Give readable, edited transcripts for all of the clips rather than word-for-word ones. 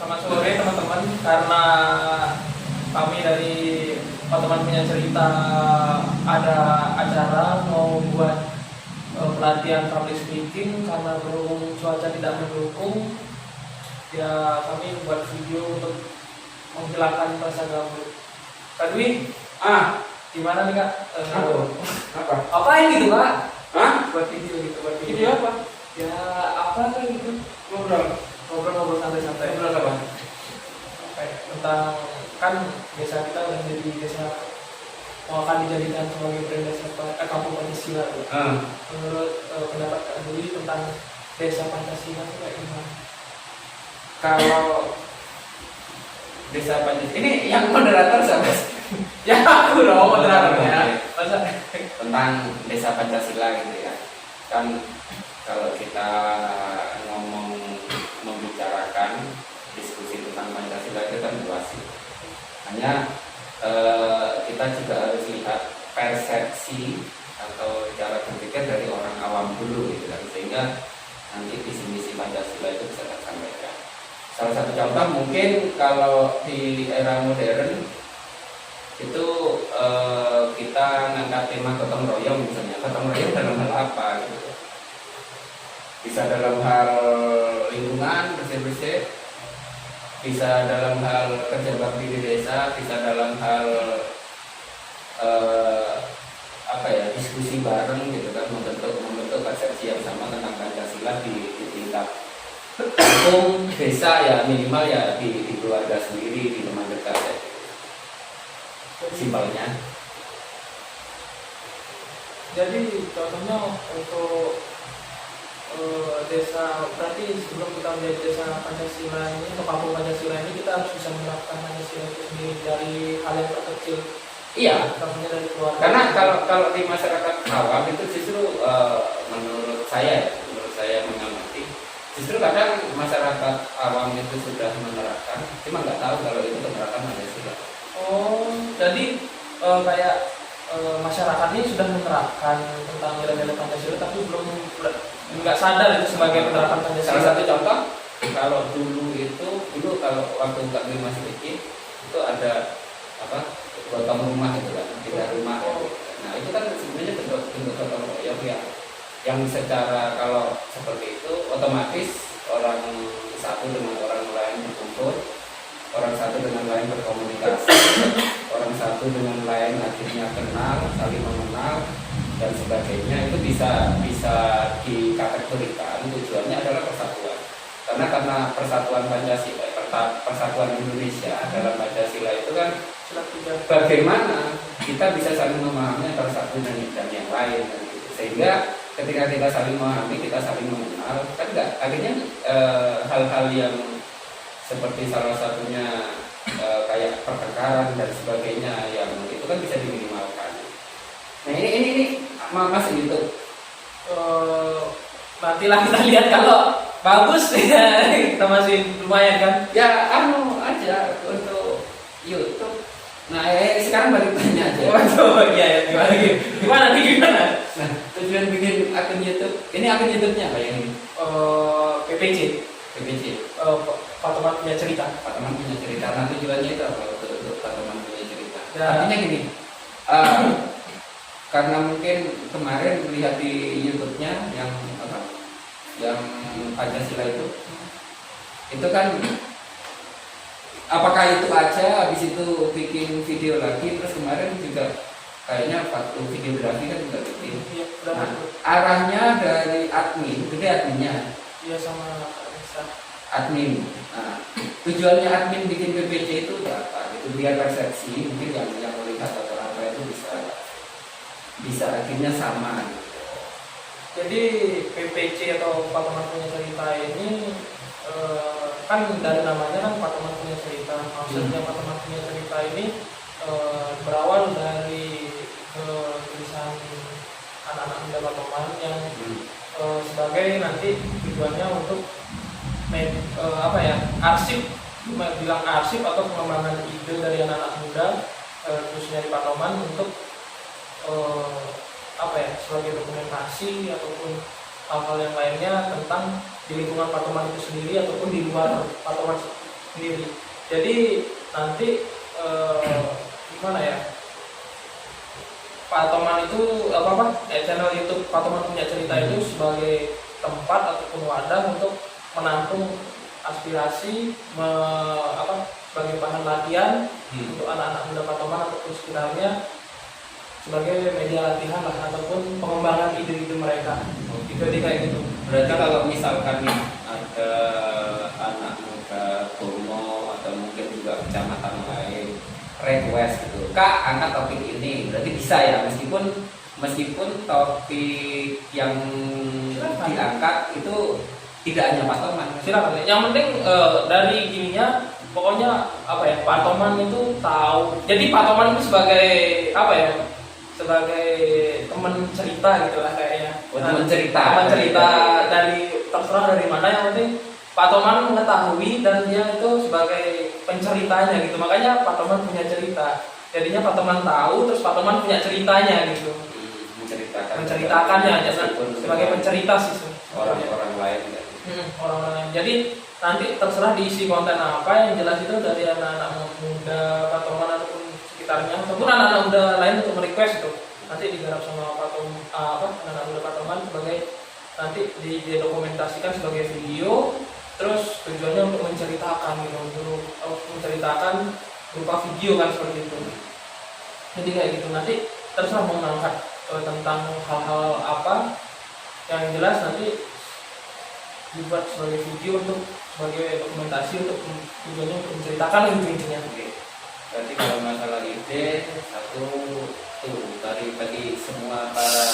Selamat sore teman-teman, karena kami dari teman punya cerita ada acara mau buat pelatihan public speaking. Karena berhubung cuaca tidak mendukung, ya kami buat video untuk menghilangkan rasa gabut. Kak Dwi, gimana nih Kak? Apa ini gitu Kak? Buat video gitu, buat video. Video apa? Ya apa kan gitu? Ngobrol santai-santai. Ngobrol apa? Tentang kan desa kita udah jadi desa mau akan dijadikan sebagai brand desa kampung Pancasila. Menurut pendapat Kak Dwi tentang desa Pancasila itu kayak gimana? Kalau desa Pancasila ini yang moderator siapa? Ya aku dong moderatornya. Masa Tentang desa Pancasila gitu ya. Kan kalau kita ngomong membicarakan diskusi tentang Pancasila itu kan luas. Hanya kita juga harus lihat persepsi atau cara berpikir dari orang awam dulu gitu kan, sehingga nanti visi misi Pancasila itu bisa tersampaikan. Salah satu contoh mungkin kalau di era modern itu kita ngangkat tema gotong royong misalnya. Gotong royong dalam hal apa gitu? Bisa dalam hal lingkungan bersih-bersih, bisa dalam hal kerja bakti di desa, bisa dalam hal diskusi bareng gitu kan, membentuk persepsi yang sama tentang Pancasila di tingkat kampung desa, ya minimal ya di keluarga sendiri, di teman dekat ya. Simpelnya. jadi contohnya untuk desa, berarti sebelum kita menjadi desa Pancasila ini atau kampung Pancasila ini, kita harus bisa menerapkan Pancasila itu sendiri dari hal yang terkecil. Iya. Contohnya dari keluarga. Karena kalau di masyarakat awam itu justru menurut saya mengamati, justru kadang masyarakat awam itu sudah menerapkan, cuma nggak tahu kalau itu menerapkan Pancasila. Oh, jadi kayak masyarakat ini sudah menerapkan tentang nilai-nilai Pancasila, tapi belum nggak sadar itu sebagai penerapan Pancasila. Salah satu contoh, kalau kalau waktu Kak Dwi masih kecil itu ada gotong rumah itu kan, tiga rumah. Nah itu kan sebenarnya bentuk gotong royong yang secara kalau seperti itu otomatis orang satu dengan orang lain berkumpul, orang satu dengan lain berkomunikasi, orang satu dengan lain akhirnya kenal, saling mengenal dan sebagainya. Itu bisa dikategorikan tujuannya adalah persatuan. Karena persatuan Pancasila, persatuan Indonesia dalam Pancasila itu kan bagaimana kita bisa saling memahami antara satu dan yang lain kan, gitu. Sehingga ketika kita saling memahami, kita saling mengenal, kan enggak akhirnya hal-hal yang seperti salah satunya kayak pertengkaran dan sebagainya yang itu kan bisa diminimalkan. Nah ini Mas gitu. Nantilah kita lihat kalau bagus ya, kita masih lumayan kan. Ya aja untuk YouTube. Nah sekarang balik tanya aja. Waduh, iya gimana nih? Nah tujuan bikin akun YouTube, ini akun YouTube-nya apa yang ini? PPC. Pak Teman Punya Cerita. Pak Teman Punya Cerita. Nah tujuannya itu apa untuk Pak Teman Punya Cerita? Ya. Artinya gini, karena mungkin kemarin melihat di YouTube-nya yang Pancasila itu kan, apakah itu aja habis itu bikin video lagi, terus kemarin juga kayaknya waktu videografi kan juga bikin. Iya, Nah, arahnya dari admin, adminnya. Iya, sama Anissa. Admin. Nah, tujuannya admin bikin PPC itu apa? Itu biar persepsi mungkin yang melihat atau apa itu bisa akhirnya sama. Jadi PPC atau Pak Teman Punya Cerita ini kan dari namanya kan Pak Teman Punya Cerita. Maksudnya Pak Teman Punya Cerita ini berawal dari tulisan anak-anak muda Pak Teman yang sebagai nanti tujuannya untuk arsip, bilang arsip atau pengembangan ide dari anak-anak muda, khususnya di Pak Teman untuk sebagai dokumentasi ataupun hal-hal yang lainnya tentang di lingkungan Patoman itu sendiri ataupun di luar Patoman sendiri. Jadi nanti gimana ya, Pak Toman itu channel YouTube Pak Toman Punya Cerita itu sebagai tempat ataupun wadah untuk menampung aspirasi sebagai bahan latihan untuk anak-anak muda Pak Toman ataupun sekitarnya, sebagai media latihan lah ataupun pengembangan ide-ide mereka. Jadi kayak gitu. Berarti kalau misalkan nih ada anak muda Bromo atau mungkin juga kecamatan lain request gitu, Kak angkat topik ini, berarti bisa ya, meskipun topik yang diangkat itu tidak hanya Pak Toman. Silakan. Yang penting dari gininya, pokoknya Pak Toman itu tahu. Jadi Pak Toman itu sebagai teman cerita gitu lah kayaknya. Teman cerita. Teman cerita dari terserah dari mana, yang penting Pak Toman mengetahui dan dia itu sebagai penceritanya gitu. Makanya Pak Toman punya cerita. Jadinya Pak Toman tahu, terus Pak Toman punya ceritanya gitu. Menceritakannya aja sebagai pencerita sih orang-orang lain. Orang-orang lain. Jadi nanti terserah diisi konten apa, yang jelas itu dari anak-anak muda Pak Toman ataupun sekitarnya, ataupun anak-anak muda lain untuk merequest itu nanti digarap sama anak-anak muda Pak Toman sebagai nanti didokumentasikan sebagai video, terus tujuannya untuk menceritakan gitu, menceritakan berupa video kan seperti itu. Jadi kayak gitu, nanti terserah mau mengangkat tentang hal-hal apa, yang jelas nanti dibuat sebagai video untuk sebagai dokumentasi untuk tujuannya untuk menceritakan intinya. Berarti kalau masalah ide satu tuh bagi semua para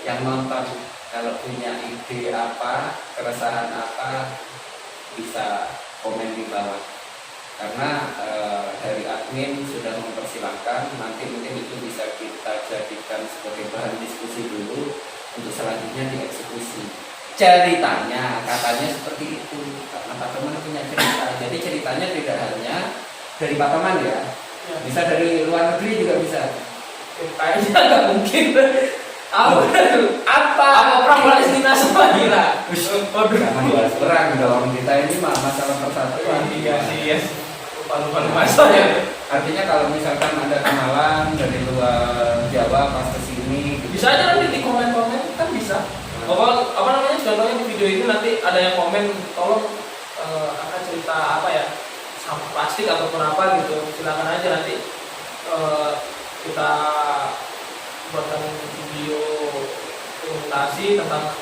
yang nonton, kalau punya ide apa, keresahan apa, bisa komen di bawah. Karena dari admin sudah mempersilahkan, nanti mungkin itu bisa kita jadikan sebagai bahan diskusi dulu untuk selanjutnya dieksekusi. Ceritanya katanya seperti itu, karena Pak Toman punya cerita. Jadi ceritanya tidak hanya dari Pak Toman ya, bisa dari luar negeri juga bisa. Kayaknya nggak mungkin. Apa perang Palestina sama Irak? Waduh, jangan bahas perang dong. Kita ini masalah persatuan. Iya sih, lupa masalah ya. Artinya kalau misalkan ada kenalan dari luar Jawa pas kesini, bisa aja nanti di komen-komen kan bisa. Contohnya di video ini nanti ada yang komen, tolong akan cerita sampah plastik ataupun apa gitu, silakan aja nanti kita buatkan video dokumentasi tentang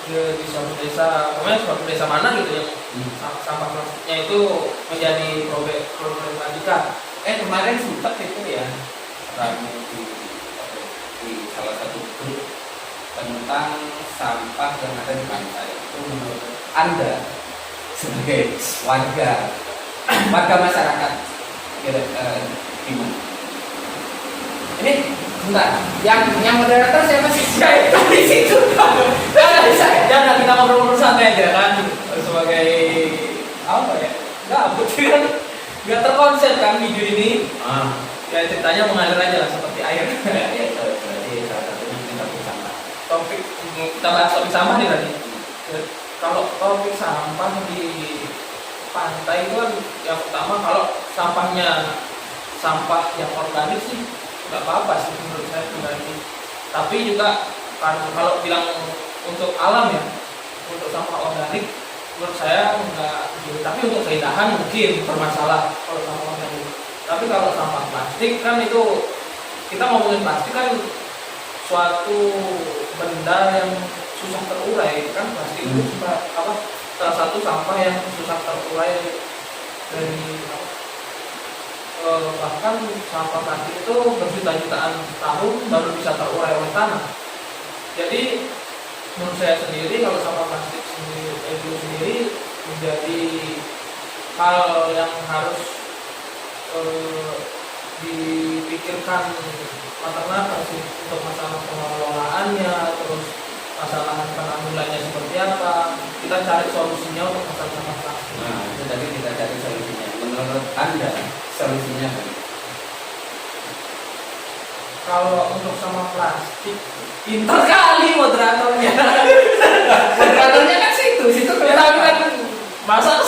di suatu desa, suatu desa mana gitu yang sampah plastiknya itu menjadi problematika. Kemarin sempat itu ya rame di salah satu grup tentang sampah yang ada di pantai. Itu menurut Anda sebagai warga masyarakat gimana? Ini bentar, yang moderator siapa sih? Saya itu di situ. Jangan kita ngobrol-ngobrol santai aja kan, sebagai nggak terkonsep kan video ini. Ya ceritanya mengalir aja lah seperti air. Ya, berarti salah satunya mungkin topik sampah. Kita bahas topik sampah nih tadi. Kalau topik sampah di pantai itu kan yang pertama, kalau sampahnya sampah yang organik sih nggak apa-apa sih menurut saya pribadi. Tapi juga kalau bilang untuk alam ya, untuk sampah organik menurut saya enggak gitu. Tapi untuk keindahan mungkin bermasalah kalau sampah organik. Tapi kalau sampah plastik kan itu, kita ngomongin plastik kan suatu benda yang susah terurai kan. Plastik itu salah satu sampah yang susah terurai dari bahkan sampah plastik itu berjuta-jutaan tahun baru bisa terurai oleh tanah. Jadi menurut saya sendiri, kalau sampah plastik itu sendiri menjadi hal yang harus dipikirkan matang-matang sih untuk masalah pengelolaannya, terus masalah penanggulangannya seperti apa. Kita cari solusinya untuk masalah sampah plastik. Nah, itu tadi kita cari solusinya. Menurut Anda solusinya apa? Kalau untuk sampah plastik, pintar kali moderatornya. Moderatornya kan situ kelihatan. Masa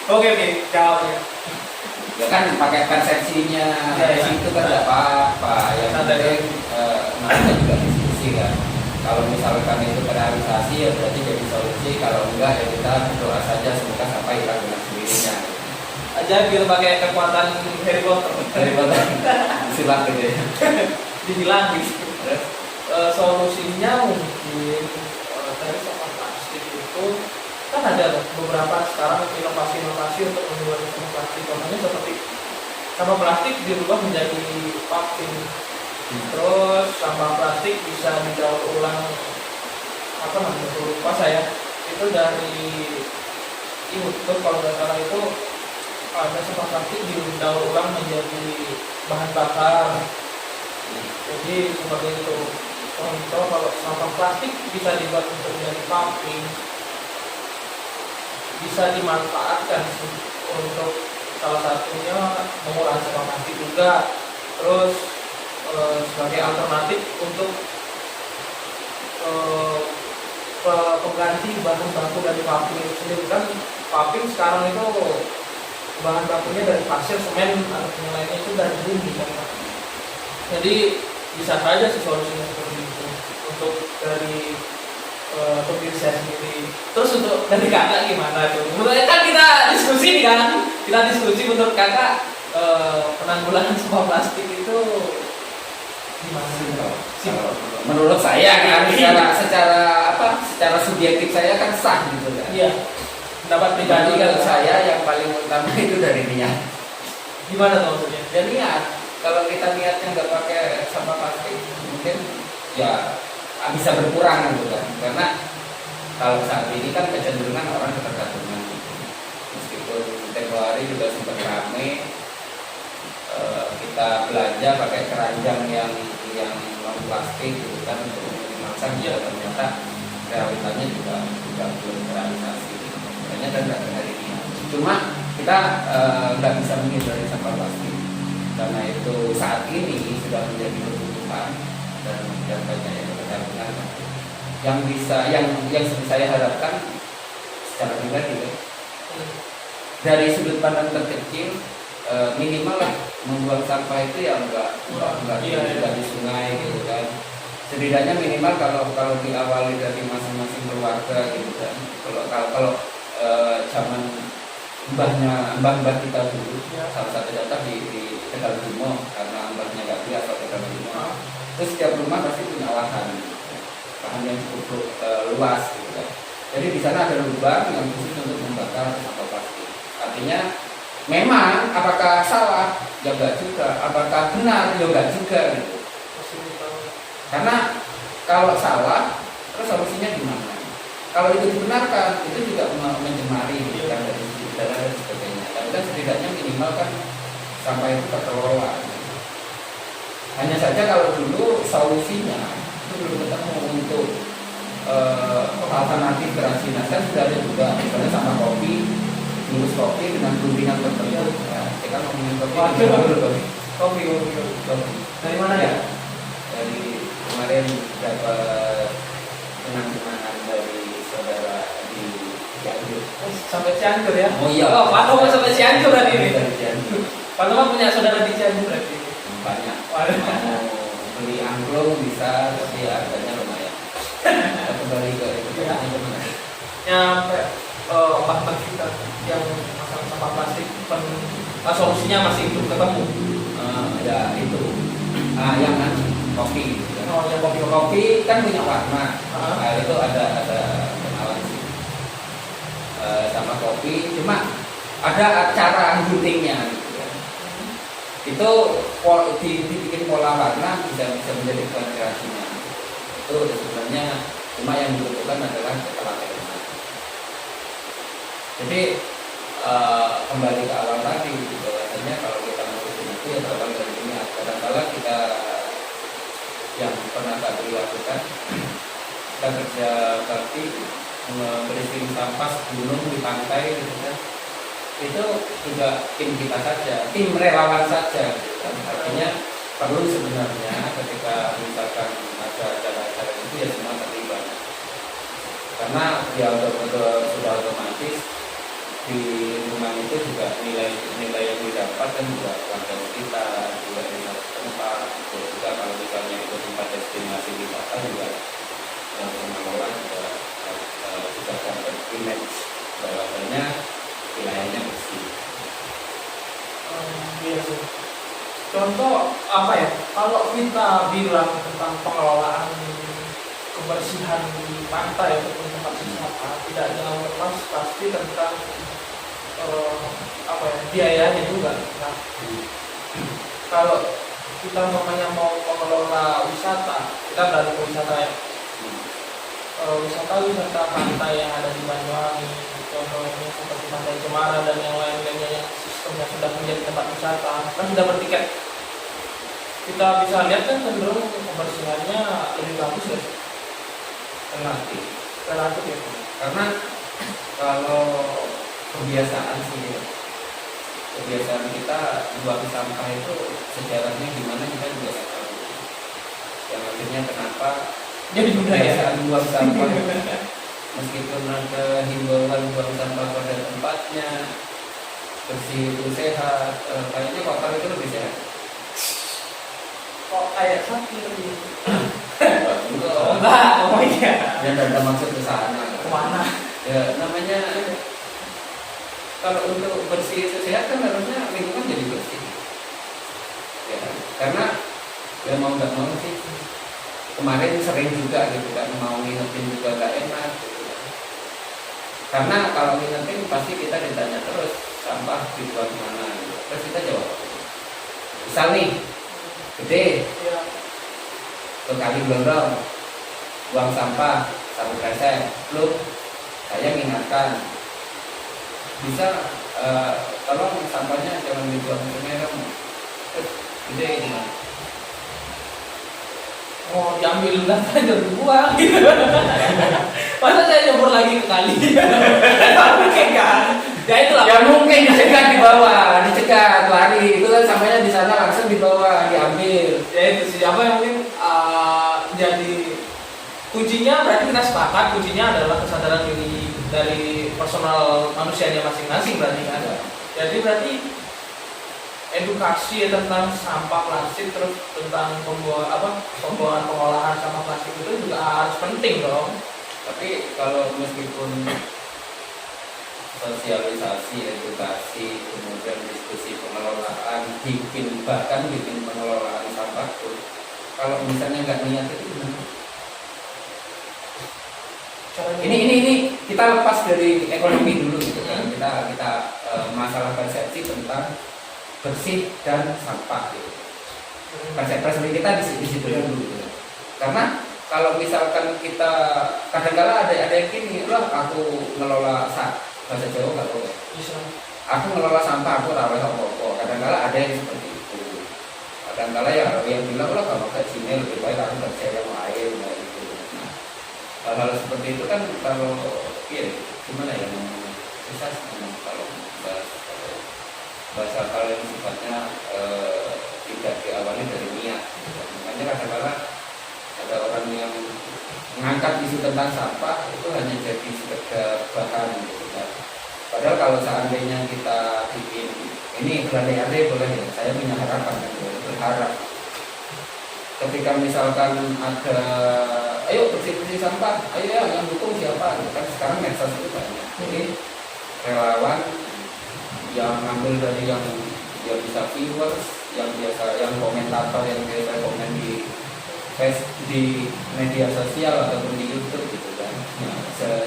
Oke, jawab ya. Ya kan pakai persepsinya Ya, ya. itu kan tidak apa-apa. Yang penting mereka juga diskusi kan. Kalau misalkan itu terrealisasi ya berarti jadi solusi. Kalau enggak ya kita berdoa saja semoga sampai hilang dengan sendirinya. Aja gitu pakai kekuatan Harry Potter. Daripada silang gitu ya. Dibilang gitu. Solusinya mungkin dari sampah plastik itu kan ada loh beberapa sekarang inovasi-inovasi untuk mengurangi sampah plastik. Contohnya seperti sampah plastik dirubah menjadi packaging. Terus sampah plastik bisa didaur ulang, apa namanya, lupa saya, itu dari Terus kalau nggak salah itu ada sampah plastik didaur ulang menjadi bahan bakar. Jadi seperti itu. Contoh kalau sampah plastik bisa dibuat untuk menjadi paving, bisa dimanfaatkan sih untuk salah satunya mengurangi sampah plastik juga. Terus sebagai alternatif untuk pengganti bahan baku dari paving itu sendiri. Kan paving sekarang itu bahan bakunya dari pasir, semen atau yang lainnya itu dari bumi kan. Jadi bisa saja sih solusinya seperti itu untuk dari diri saya sendiri. Terus untuk dari kakak gimana tuh? Menurut kan kita diskusi kan, kita diskusi menurut kakak penanggulangan sampah plastik itu gimana sih? Kalau menurut saya kan secara subjektif saya kan sah gitu kan. Iya. Pendapat pribadi Jadi kan kalau saya yang paling utama itu dari niat. gimana tuh maksudnya? Dan niat, kalau kita niatnya nggak pakai sampah plastik, mungkin ya bisa berkurang gitu kan. Karena kalau saat ini kan kecenderungan orang ketergantungan. Meskipun tempo hari juga sempat ramai, kita belanja pakai keranjang yang non plastik gitu kan untuk memasak, ya ternyata realitanya juga belum terrealisasi. Makanya kan nggak hari ini. Cuma kita nggak bisa menghindari sampah plastik karena itu saat ini sudah menjadi kebutuhan dan banyak yang bergantungan. Yang saya harapkan secara pribadi ya, dari sudut pandang terkecil minimal lah membuang sampah itu ya enggak di sungai gitu kan. Setidaknya minimal kalau diawali dari masing-masing keluarga gitu kan. Kalau zaman mbah kita dulu, salah satu contoh di Tegal Bimo, karena mbahnya nggak biasa Tegal Bimo, terus setiap rumah pasti punya lahan yang cukup luas gitu kan. Jadi di sana ada lubang yang khusus untuk membakar sampah plastik. Artinya memang apakah salah? Ya enggak juga. Apakah benar? Ya enggak juga gitu. Karena kalau salah, terus solusinya gimana? Kalau itu dibenarkan, itu juga mencemari kan dari udara dan sebagainya. Tapi kan setidaknya minimal kan sampah itu terkelola. Hanya saja kalau dulu solusinya itu belum ketemu untuk alternatif kerajinan, kan sudah ada juga misalnya sama kopi, bungkus kopi dengan guntingan tertentu. Ya, kita ngomongin kopi. Dari mana ya? Dari kemarin dapat penanggungan dari saudara di Cianjur. Sampai Cianjur ya? Oh iya. Oh, Pak Nova sampai Cianjur berarti ini. Dari Cianjur. Pak Nova punya saudara di Cianjur berarti. Banyak. Waduh. Mau beli angklung bisa, tapi harganya lumayan. Kita kembali ke itu. Nyampe mbah kita yang masalah sampah plastik solusinya masih belum ketemu. Ya itu. Yang kopi. Oh, yang Kopi kan punya warna. Ah. Itu ada kenalan sih. Sama kopi, cuma ada cara guntingnya gitu ya. Itu dibikin pola warna bisa menjadi bahan kerajinan. Itu sebenarnya cuma yang dibutuhkan adalah ketelatenan. Jadi kembali ke awal tadi, bahwasanya kalau kita mau itu ya berawal dari niat. Kadang-kala kita yang pernah tadi lakukan, kita kerja bakti berisi sampah gunung di pantai gitu kan, itu juga tim kita saja, tim relawan saja gitu kan. Artinya perlu sebenarnya ketika misalkan ada acara-acara itu ya semua terlibat, karena dia sudah otomatis di rumah itu juga nilai yang didapat kan juga warga sekitar, juga desa setempat, terus juga kalau misalnya itu tempat destinasi wisata juga pengelola juga sudah dapat image bahwasanya wilayahnya bersih. Iya sih. Contoh apa ya? Kalau kita bilang tentang pengelolaan kebersihan di pantai ataupun tempat wisata, tidak jauh lepas pasti tentang apa ya, biayanya juga. Nah, kalau kita namanya mau mengelola wisata, kita dari wisata ya, wisata pantai yang ada di Banyuwangi, contohnya seperti Pantai Cemara dan yang lain-lainnya yang sistemnya sudah menjadi tempat wisata, kan sudah bertiket. Kita bisa lihat kan cenderung kebersihannya lebih bagus ya, Relatif. relatif ya. Karena kalau kebiasaan sih, kebiasaan kita buang sampah itu sejarahnya gimana kita juga nggak tahu. Yang akhirnya kenapa Jadi budaya. kebiasaan buang sampah meskipun ada himbauan buang sampah pada tempatnya, bersih itu sehat, kayaknya kotor itu lebih sehat. Kok kayak sapi lebih? Enggak. Oh iya. Dan ada maksud ke sana. Kemana? Ya namanya kalau untuk bersih itu sehat kan harusnya lingkungan jadi bersih. Ya, karena ya mau nggak mau sih kemarin sering juga gitu kan mau ngingetin juga nggak enak gitu. Karena kalau ngingetin pasti kita ditanya terus sampah dibuang mana gitu. Terus kita jawab misal nih gede Ya. ke kali Blondong buang sampah satu kresek belum saya mengingatkan bisa tolong sampahnya jangan dibuang ke sungai dong. Terus gede gimana? Oh, diambil dan saya dibuang gitu. Masa saya nyebur lagi ke kali? Mungkin kan? Ya itulah. Ya mungkin dicegat di bawah, dicegat lari itu kan sampahnya di sana langsung di bawah diambil. Ya itu sih apa yang mungkin jadi kuncinya, berarti kita sepakat kuncinya adalah kesadaran diri dari personal manusianya masing-masing berarti kan. Jadi berarti edukasi tentang sampah plastik terus tentang pembuangan pengolahan sampah plastik itu juga harus penting dong. Tapi kalau meskipun sosialisasi, edukasi, kemudian diskusi pengelolaan, bahkan bikin pengelolaan sampah tuh, kalau misalnya nggak niat itu gimana? Ini kita lepas dari ekonomi dulu gitu kan. Kita masalah persepsi tentang bersih dan sampah gitu. Persepsi kita di situ dulu gitu. Karena kalau misalkan kita kadang-kala ada yang gini, loh aku ngelola bahasa Jawa nggak boleh. Aku ngelola sampah, aku rawat apa-apa. Kadang-kala ada yang seperti itu. Kadang-kala ya yang bilang loh kalau ke sini lebih baik aku kerja yang lain gitu. Nah, hal-hal seperti itu kan kalau gimana ya ngomongnya susah memang kalau bahasa hal yang sifatnya tidak diawali dari niat. Makanya kadang-kala ada orang yang mengangkat isu tentang sampah itu hanya jadi sekedar bahan gitu kan. Padahal kalau seandainya kita bikin ini berandai-andai boleh ya, saya punya harapan kan, berharap ketika misalkan ada ayo bersih-bersih sampah, ayo ya yang dukung siapa gitu kan. Sekarang medsos itu banyak, jadi relawan yang ngambil dari yang bisa viewers, yang komentator yang biasa komen di media sosial ataupun di YouTube gitu kan. Nah,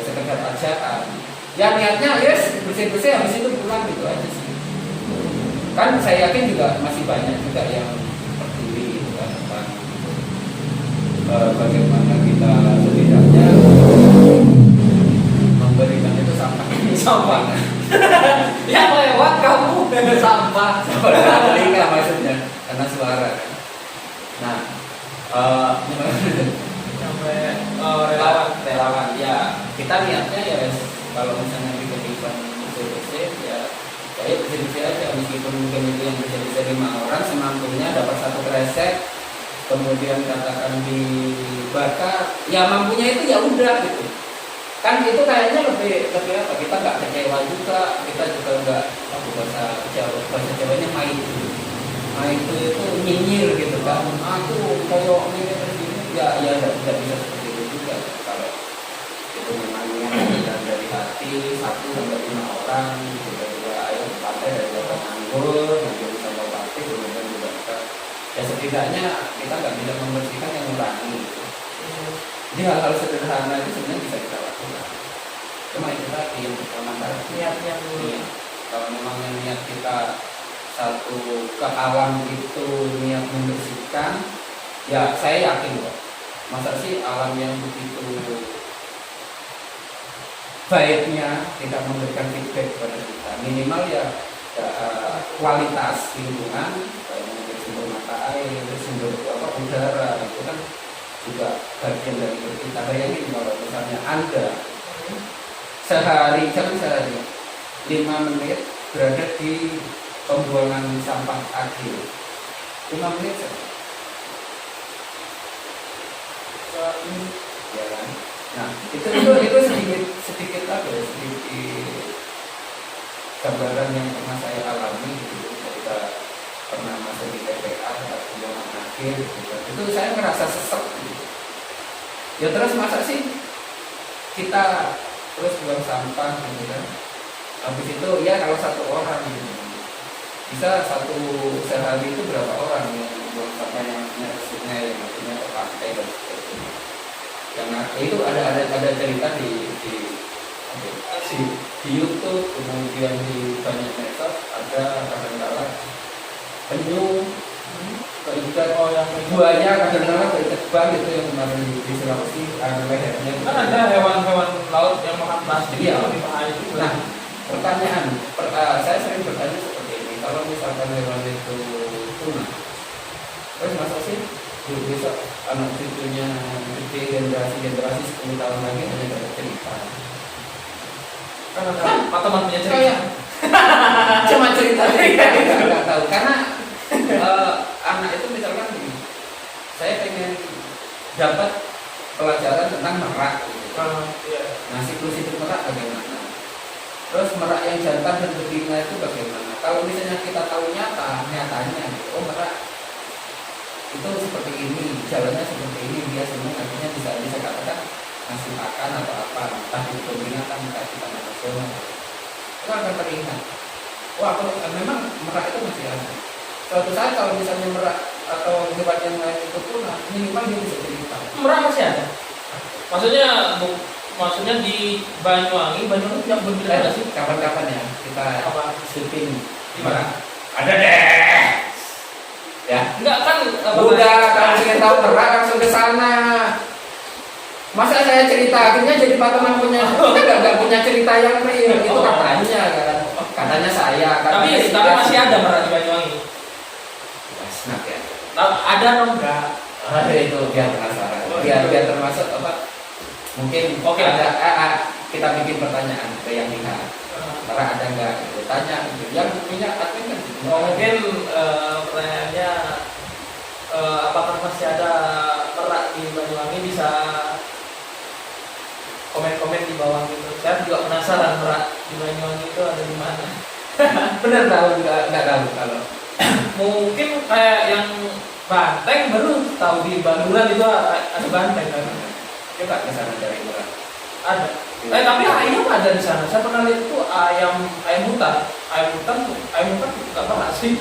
sekedar ajakan. Ya niatnya bersih-bersih habis itu pulang gitu aja sih. Kan saya yakin juga masih banyak juga yang peduli gitu kan tentang bagaimana kita setidaknya memberikan itu sampah. Ya lewat kamu sampah. Telinga maksudnya karena suara kan. Nah, Sampai relawan ya kita niatnya ya kalau misalnya bikin event bersih ya bersih aja meskipun mungkin itu yang bisa 5 orang semampunya dapat 1 kresek kemudian katakan dibakar ya mampunya itu ya udah gitu Kan itu kayaknya lebih apa? Kita nggak kecewa juga, kita juga nggak apa bahasa Jawanya itu nyinyir gitu kan. Aku kayak ini ya tidak bisa seperti itu juga. Kalau itu memang dari hati 1 sampai 5 orang juga ayo partai dari kota nganggur nanti bisa partai kemudian juga kita ya setidaknya kita nggak bisa membersihkan yang ngurangi gitu. Jadi hal-hal sederhana itu sebenarnya bisa kita lakukan. Cuma itu tadi yang pertama niatnya dulu. Kalau memang niat kita satu ke alam itu niat membersihkan, ya saya yakin kok. Masa sih alam yang begitu baiknya tidak memberikan feedback kepada kita, minimal ya kualitas lingkungan, kayak mungkin sumber mata air, sumber udara itu kan juga bagian dari kita. Bayangin kalau misalnya Anda jangan sehari 5 menit berada di pembuangan sampah akhir 5 menit saja. Ya kan? Nah, itu sedikit apa ya, sedikit gambaran yang pernah saya alami gitu, ketika pernah masuk di TPA pembuangan akhir gitu. Itu saya merasa sesek gitu. Ya terus masa sih kita terus buang sampah gitu kan. Habis itu ya kalau 1 orang gitu. Bisa sehari itu berapa orang yang buang sampah yang sungai, yang artinya ke pantai dan sebagainya. Yang itu ada cerita di YouTube, kemudian di banyak medsos ada kadang-kadang penyu keikat yang buahnya kadang-kadang keikat banget itu yang kemarin di Sulawesi ada lehernya. Kan ada hewan-hewan laut yang makan plastik. Iya. Lebih bahaya juga. Nah, pertanyaan saya sering bertanya seperti ini, kalau misalkan hewan itu punah, terus masa sih besok anak cucunya gede generasi 10 tahun lagi hanya dapat cerita. Kan ada teman punya cerita. Cuma cerita nggak tahu karena anak itu misalkan gini, saya pengen dapat pelajaran tentang merak gitu. Iya. Nah siklus hidup merak bagaimana, terus merak yang jantan dan betina itu bagaimana. Kalau misalnya kita tahu nyatanya gitu, oh merak itu seperti ini, jalannya seperti ini, dia semua artinya bisa katakan ngasih makan atau apa, entah itu peringatan, entah kita nasional, itu akan teringat. Wah, kalau memang merak itu masih ada. Suatu saat kalau misalnya merak atau hewan yang lain itu punah, minimal dia bisa cerita. Merak masih ada. Maksudnya di Banyuwangi yang berbeda sih. Kapan-kapan ya kita syuting Di mana? Ada deh. Ya. Enggak kan Udah, kalau ingin tahu merak langsung ke sana. Masa saya cerita akhirnya jadi Pak Teman punya kita nggak punya cerita yang real itu katanya kan. Katanya saya. Tapi masih ada merak di Banyuwangi. Nah, ya. Ada atau enggak? Ada itu biar penasaran. Biar termasuk apa? Mungkin ada kita bikin pertanyaan ke yang lihat. Karena ada enggak gitu. Tanya gitu. Yang punya admin kan gitu. Mungkin pertanyaannya apakah masih ada merak di Banyuwangi, bisa komen-komen di bawah gitu. Saya juga penasaran merak di Banyuwangi itu ada di mana. Benar tahu enggak tahu kalau Mungkin kayak yang banteng baru tahu di Baluran itu ada banteng kan. coba ke sana dari murah. Ada. Tapi ayam ada di sana. Saya pernah lihat itu ayam hutan. Ayam hutan nggak pernah sih.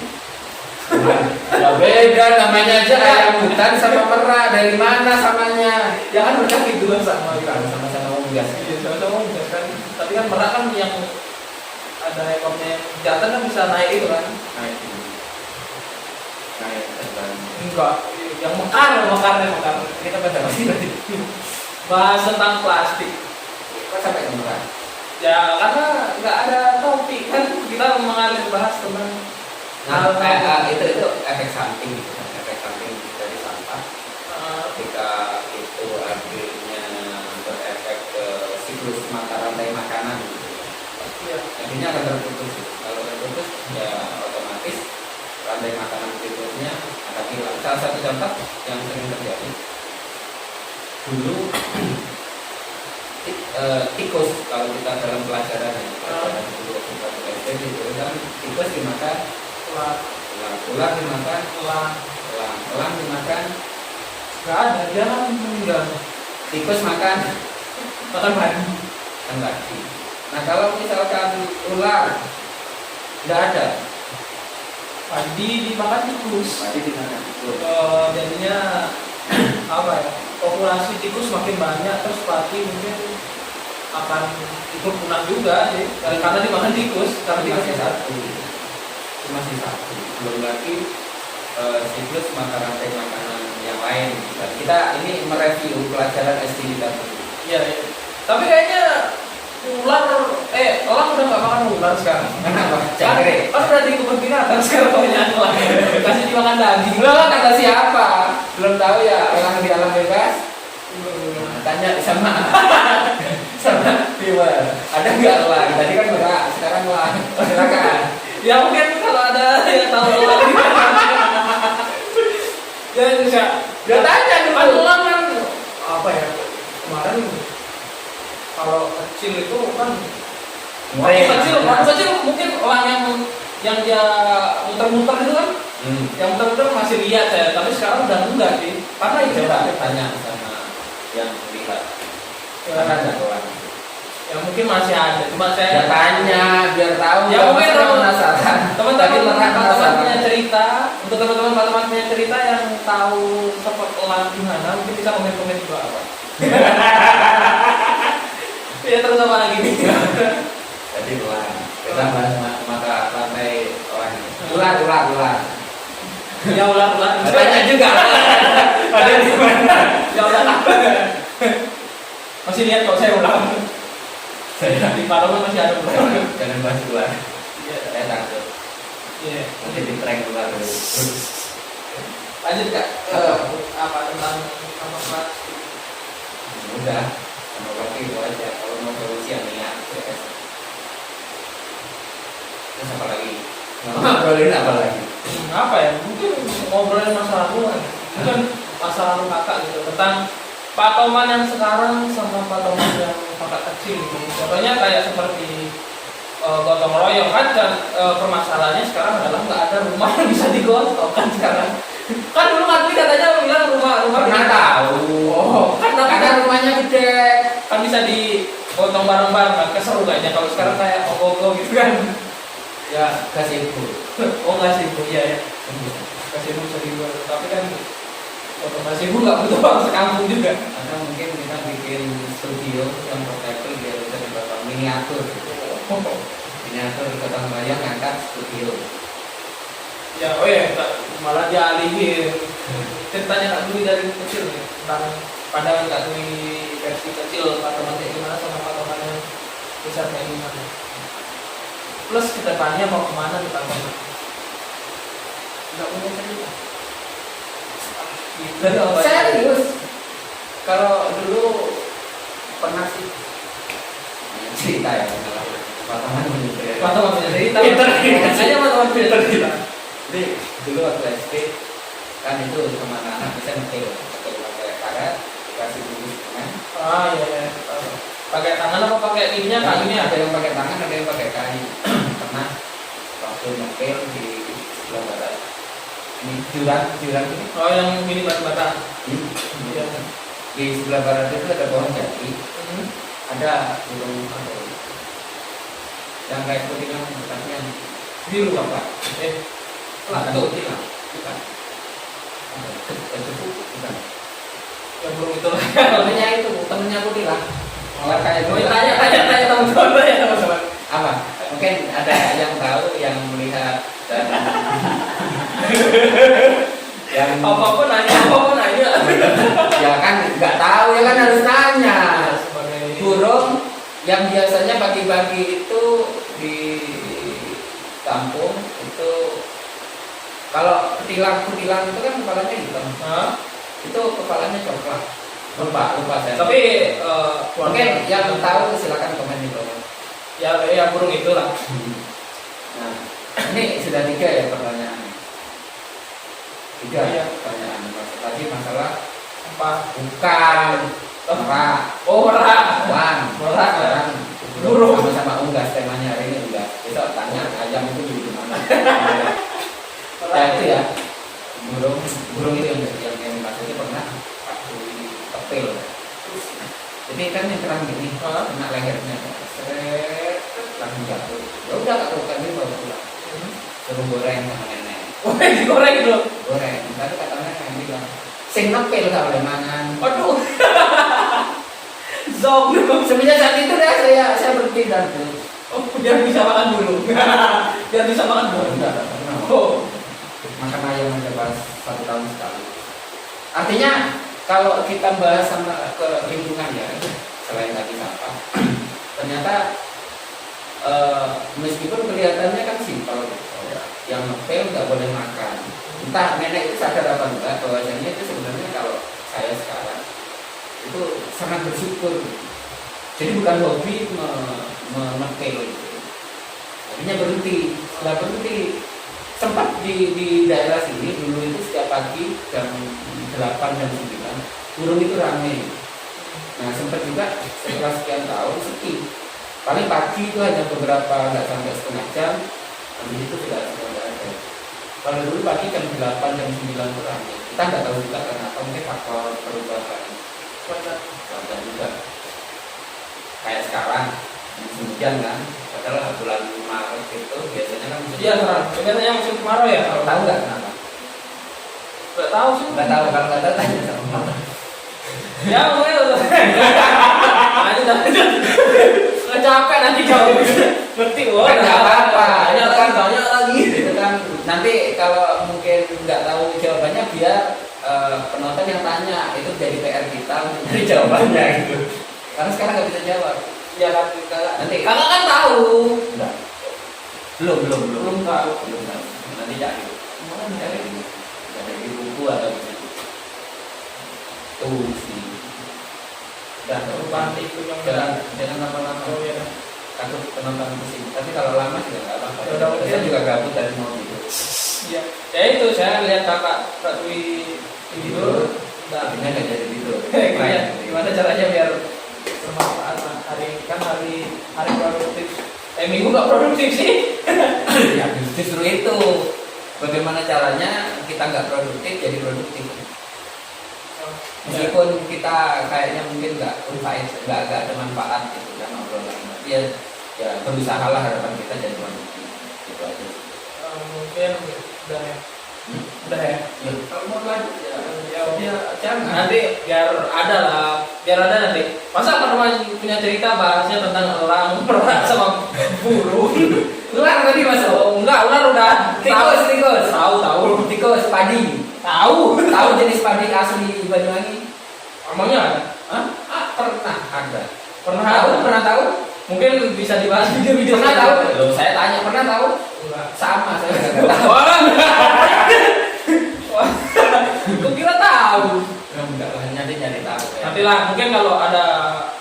Ya beda namanya aja ayam hutan sama merak, dari mana samanya? Jangan berkaki dua sama Bukan gitu. sama-sama unggas. Iya, sama-sama unggas kan. Tapi kan merak kan yang ada ekornya yang jantan kan bisa naik itu kan. Naik terbang. Enggak, yang mekar. Kita baca masih tadi. Bahas tentang plastik. Kok sampai ke merak? Ya karena nggak ada topik kan, kita mengalir bahas tentang Itu efek samping gitu kan, efek samping dari sampah. Ketika itu akhirnya berefek ke siklus mata rantai makanan gitu. Iya. Akhirnya akan terputus. Kalau terputus ya otomatis rantai makanan berikutnya akan hilang. Salah satu contoh yang sering terjadi dulu tikus kalau kita dalam pelajaran dulu waktu SD itu kan tikus dimakan Ular. ular dimakan Elang. elang dimakan Nggak ada, dia kan meninggal. tikus makan Makan babi. lagi. Nah kalau misalkan ular nggak ada, Padi dimakan tikus. berarti dimakan tikus. Jadinya apa ya? Populasi tikus makin banyak, terus padi mungkin akan ikut punah juga sih. Karena dimakan tikus, karena tikusnya satu. Masih satu. Belum lagi siklus makan rantai makanan yang lain. Dan kita ini mereview pelajaran SD kita dulu. Iya, iya. Tapi kayaknya elang udah nggak makan ular sekarang. Kenapa? Kan Jangkrik. udah di kebun binatang sekarang banyak elang. Kasih dimakan daging. Ular kata siapa? Belum tahu ya elang di alam bebas. Tanya sama sama viewer. Ada nggak elang? Tadi kan berak, sekarang elang. Silakan. Ya mungkin kalau ada yang tahu elang ya bisa. Dia tanya Kan dulu. elang kan apa ya? Kemarin kalau kecil itu kan waktu kecil mungkin elang yang dia muter-muter itu kan, yang muter-muter masih lihat ya, tapi sekarang udah enggak sih. Karena itu Coba tanya sama yang lihat. Karena ada elang. ya mungkin masih ada, cuma Ya saya tanya biar tahu. ya mungkin Masa kalau penasaran. Tadi teman-teman penasaran. punya cerita, untuk teman-teman punya cerita yang tahu seperti elang gimana, mungkin bisa komen-komen di bawah. Ya terus apa lagi nih? Tadi ular. Kita bahas mata rantai orang. Ular. Ya ular. Tanya juga. Ada di mana? Ya udah. Masih lihat kok saya ulang. Saya Di Parlemen masih ada ular. jangan bahas ular. Iya. Saya takut. Iya. Nanti di prank ular. Lanjut Kak. Apa tentang apa plastik? Udah. Sama pasti itu aja. Kalau mau solusi yang niat. Terus apa lagi? Ngobrolin apa lagi? Apa ya? Mungkin ngobrolin masa lalu kan. Mungkin masa lalu kakak gitu tentang Pak Toman yang sekarang sama Pak Toman yang kakak kecil gitu. Contohnya kayak seperti gotong royong kan, dan permasalahannya sekarang adalah nggak ada rumah yang bisa digotong kan sekarang. Kan dulu Matli katanya bilang rumah Pernah tahu. Oh, kan Karena rumahnya gede. kan bisa digotong bareng-bareng kan, keseru kayaknya. Kalau sekarang kayak ogoh gitu kan. Ya kasih ibu. Oh nggak sih bu, iya ya. Kasih bu seribu, tapi kan otomasi bu nggak butuh orang sekampung juga. Atau mungkin kita bikin studio yang portable biar bisa digotong miniatur. Miniatur gotong royong ngangkat studio. Ya, oh ya, malah dialihin. Ceritanya Kak Dwi dari kecil nih, tentang pandangan Kak Dwi versi kecil, Pak Toman kayak gimana sama Pak Toman yang besar kayak gimana. Plus kedepannya mau kemana nih Pak Toman? Nggak punya cerita. Gitu. Serius? Kalau dulu pernah sih cerita ya masalah potongan menurut Pak Toman punya cerita. Pinter. Makanya Pak Toman punya cerita. Jadi dulu waktu SD kan itu sama anak-anak bisa ngetil pakai karet dikasih bungkus permen. Ah iya iya. Pakai tangan apa pakai ininya Nah, kakinya? ada yang pakai tangan ada yang pakai kayu. Pernah waktu ngetil di sebelah barat ini jurang ini Oh yang mini batu-bata. Iya. di sebelah barat itu ada pohon jati, Hmm. ada burung apa ya? Yang kayak kuningan tapi yang Biru apa? Lato. Bukan. Bukan. Bukan. Yang burung itu. Temennya itu, temennya putih lah. Orang kayak Oh, gitu. tanya teman-teman ya teman-teman. Apa? Mungkin ada yang tahu, yang melihat dan yang Apapun nanya. ya kan nggak tahu ya kan harus tanya. Sebagai Burung yang biasanya pagi-pagi itu di kampung itu kalau kutilang itu kan kepalanya hitam, Hah? itu kepalanya coklat. Lupa saya. Tapi Mungkin yang tahu silakan komen di bawah. ya burung itulah. Nah, ini sudah 3 ya pertanyaan. 3 Iya. pertanyaan. Tadi masalah Apa? bukan merak, Oh, merak. wan, Merak. sekarang Burung. sama-sama unggas, temanya hari ini unggas. Besok tanya ayam itu di mana. Merak. Ya itu ya, burung itu yang maksudnya pernah aku tepil. Jadi kan yang kerang gini, kena lehernya, seret, langsung jatuh. Ya udah tak luka ini bawa pulang. Suruh goreng sama nenek. Oh, digoreng itu. Goreng, tapi kata nenek bilang, sing nepil gak boleh mangan. Aduh. Zong. Semenjak saat itu dah saya berhenti dan Oh, biar bisa makan dulu. Biar bisa makan dulu. enggak pernah. Oh. Makan ayam aja pas 1 tahun sekali. Artinya kalau kita bahas sama ke lingkungan ya, selain tadi sampah, ternyata meskipun kelihatannya kan simpel, yang ngepel nggak boleh makan. Entah nenek itu sadar apa enggak bahwasanya itu sebenarnya kalau saya sekarang itu sangat bersyukur. Jadi bukan hobi mengepel, akhirnya berhenti. Setelah berhenti sempat di daerah sini dulu itu setiap pagi jam 8 jam 9 burung itu ramai. Nah sempat juga setelah sekian tahun sepi. Paling pagi itu hanya beberapa, nggak sampai setengah jam. Habis itu sudah ada. Kalau dulu pagi jam 8 jam 9 itu ramai. Kita nggak tahu juga karena apa, mungkin faktor perubahan cuaca juga. Kayak sekarang musim hujan kan, padahal bulan Maret itu biasanya kan musim Iya, Kang. Biasanya musim kemarau ya. Tahu nggak kenapa? Nggak tahu sih. Nggak tahu, kalau nggak tahu tanya sama mama. Ya, mungkin. Lanjut. Nggak capek nanti jauh. Ngerti, wah. Kan nggak apa-apa. Banyak lagi. Itu kan nanti kalau mungkin nggak tahu jawabannya biar penonton yang tanya itu jadi PR kita untuk nyari jawabannya gitu. Karena sekarang nggak bisa jawab. Ya kan, kakak. Nanti Kakak kan tahu. enggak. Belum tahu. Nanti cari. Cari buku atau gitu. Tuh sih. Dan Perubahan itu yang jangan lama-lama. Oh ya. Takut penonton pusing. Tapi kalau lama juga nggak apa-apa. Ya udah, Saya mungkin. juga gabut dari mau gitu. Iya. Ya itu saya lihat Kak Dwi tidur. Nah, Akhirnya nggak jadi gitu. gimana caranya biar bermanfaat lah. Hari produktif. Minggu nggak produktif sih. Ya justru itu. Bagaimana caranya kita nggak produktif jadi produktif. Meskipun kita kayaknya mungkin nggak ada manfaat gitu kan obrolan. Tapi ya berusahalah harapan kita jadi produktif. Gitu aja. Mungkin udah ya. Udah ya. Ya, kalau mau lanjut Ya, jangan. Nanti biar ada nanti. Masa pertemuan punya cerita bahasnya tentang elang, merak sama burung. ular tadi masuk. Oh, enggak, ular udah. Tikus. Tahu. Tikus padi. Tahu. Tahu jenis padi asli Banyuwangi? Emangnya ada? Hah? Pernah ada. Pernah tahu? Mungkin bisa dibahas video-video. Pernah tahu? Loh, saya tanya pernah tahu? Enggak. Sama saya nggak tahu. Wah. Kok kira tahu? Enggak lah, nanti nyari tahu. Ya. Nanti lah, mungkin kalau ada,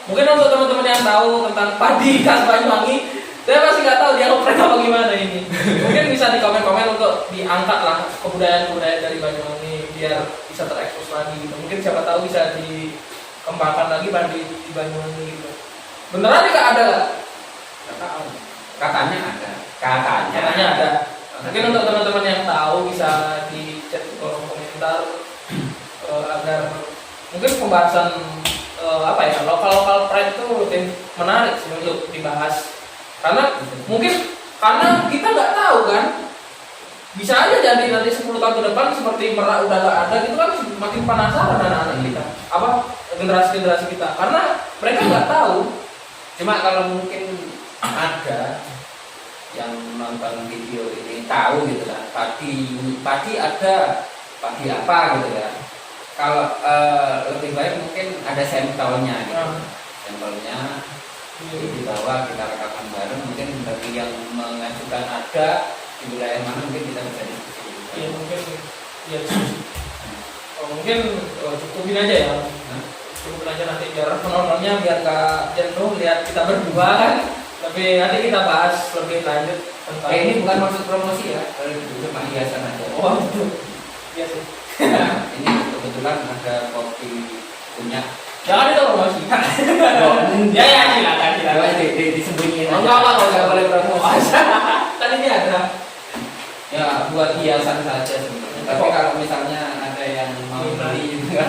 mungkin untuk teman-teman yang tahu tentang padi khas Banyuwangi, saya masih nggak tahu dia ngeprank apa gimana ini. Mungkin bisa di komen-komen untuk diangkat lah kebudayaan-kebudayaan dari Banyuwangi biar bisa terekspos lagi gitu. Mungkin siapa tahu bisa dikembangkan lagi padi di Banyuwangi gitu. Beneran nggak ada? Nggak tahu. Katanya ada. Katanya ada. Mungkin untuk teman-teman yang tahu bisa di chat di kolom komentar agar mungkin pembahasan lokal pride itu lebih menarik sih untuk dibahas. Karena mungkin karena kita nggak tahu kan, bisa aja jadi nanti 10 tahun ke depan seperti merak udah nggak ada gitu kan, makin penasaran anak-anak kita, generasi kita, karena mereka nggak tahu. Cuma kalau mungkin ada yang nonton video ini tahu gitu kan, padi ada, padi apa gitu ya. Kalau lebih baik mungkin ada sampelnya gitu. Sampelnya di bawah kita rekaman bareng, mungkin bagi yang mengajukan ada di wilayah mana mungkin kita bisa diskusi. Iya mungkin, ya mungkin cukupin aja ya. Cukupin aja nanti biar penontonnya biar Kak Jendro lihat kita berdua kan. Tapi nanti kita bahas lebih lanjut tentang. Ini bukan maksud promosi ya, cuma hiasan aja. Oh betul. Iya sih. Nah, ini kebetulan ada kopi punya Jangan itu promosi. Ya ya silakan silakan. Disembunyiin Oh, enggak usah boleh promosi. Kan ini ada. Ya buat hiasan saja sebenarnya. Tapi kalau misalnya ada yang mau beli juga.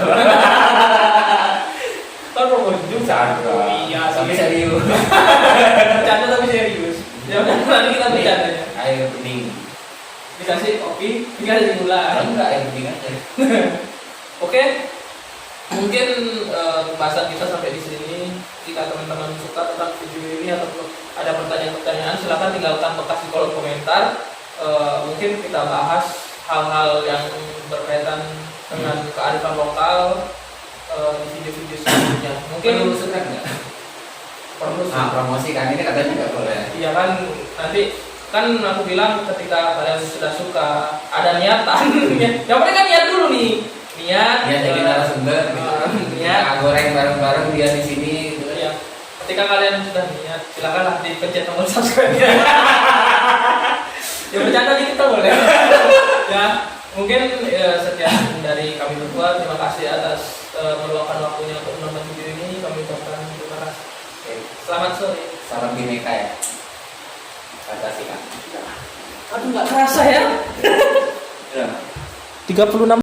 Kan promosi juga. Bercanda. Iya, Tapi serius. serius. Bercanda tapi serius. Ya udah nanti kita bercanda ya. Air bening. Dikasih kopi, dikasih gula. Enggak air bening aja. Oke. Mungkin bahasan kita sampai di sini. Jika teman-teman suka tentang video ini atau ada pertanyaan-pertanyaan, silakan tinggalkan bekas di kolom komentar. Mungkin kita bahas hal-hal yang berkaitan dengan kearifan lokal di video-video selanjutnya. Mungkin Perlu subscribe nggak? promosi. Nah, promosi kan ini katanya nggak boleh. Iya kan, nanti kan aku bilang ketika kalian sudah suka ada niatan. Yang penting kan niat dulu nih. Niat. Dia jadi narasumber gitu. Niat. Nah, goreng bareng-bareng dia di sini gitu. Iya. Ketika kalian sudah niat, silakanlah dipencet tombol subscribe. Ya bercanda dikit kita boleh. Ya, mungkin sekian dari kami berdua. Terima kasih atas meluangkan waktunya untuk menonton video ini. Kami ucapkan terima kasih. Oke. Selamat sore. Salam Bhinneka ya. Pancasila. Aduh nggak kerasa ya. Ya. 36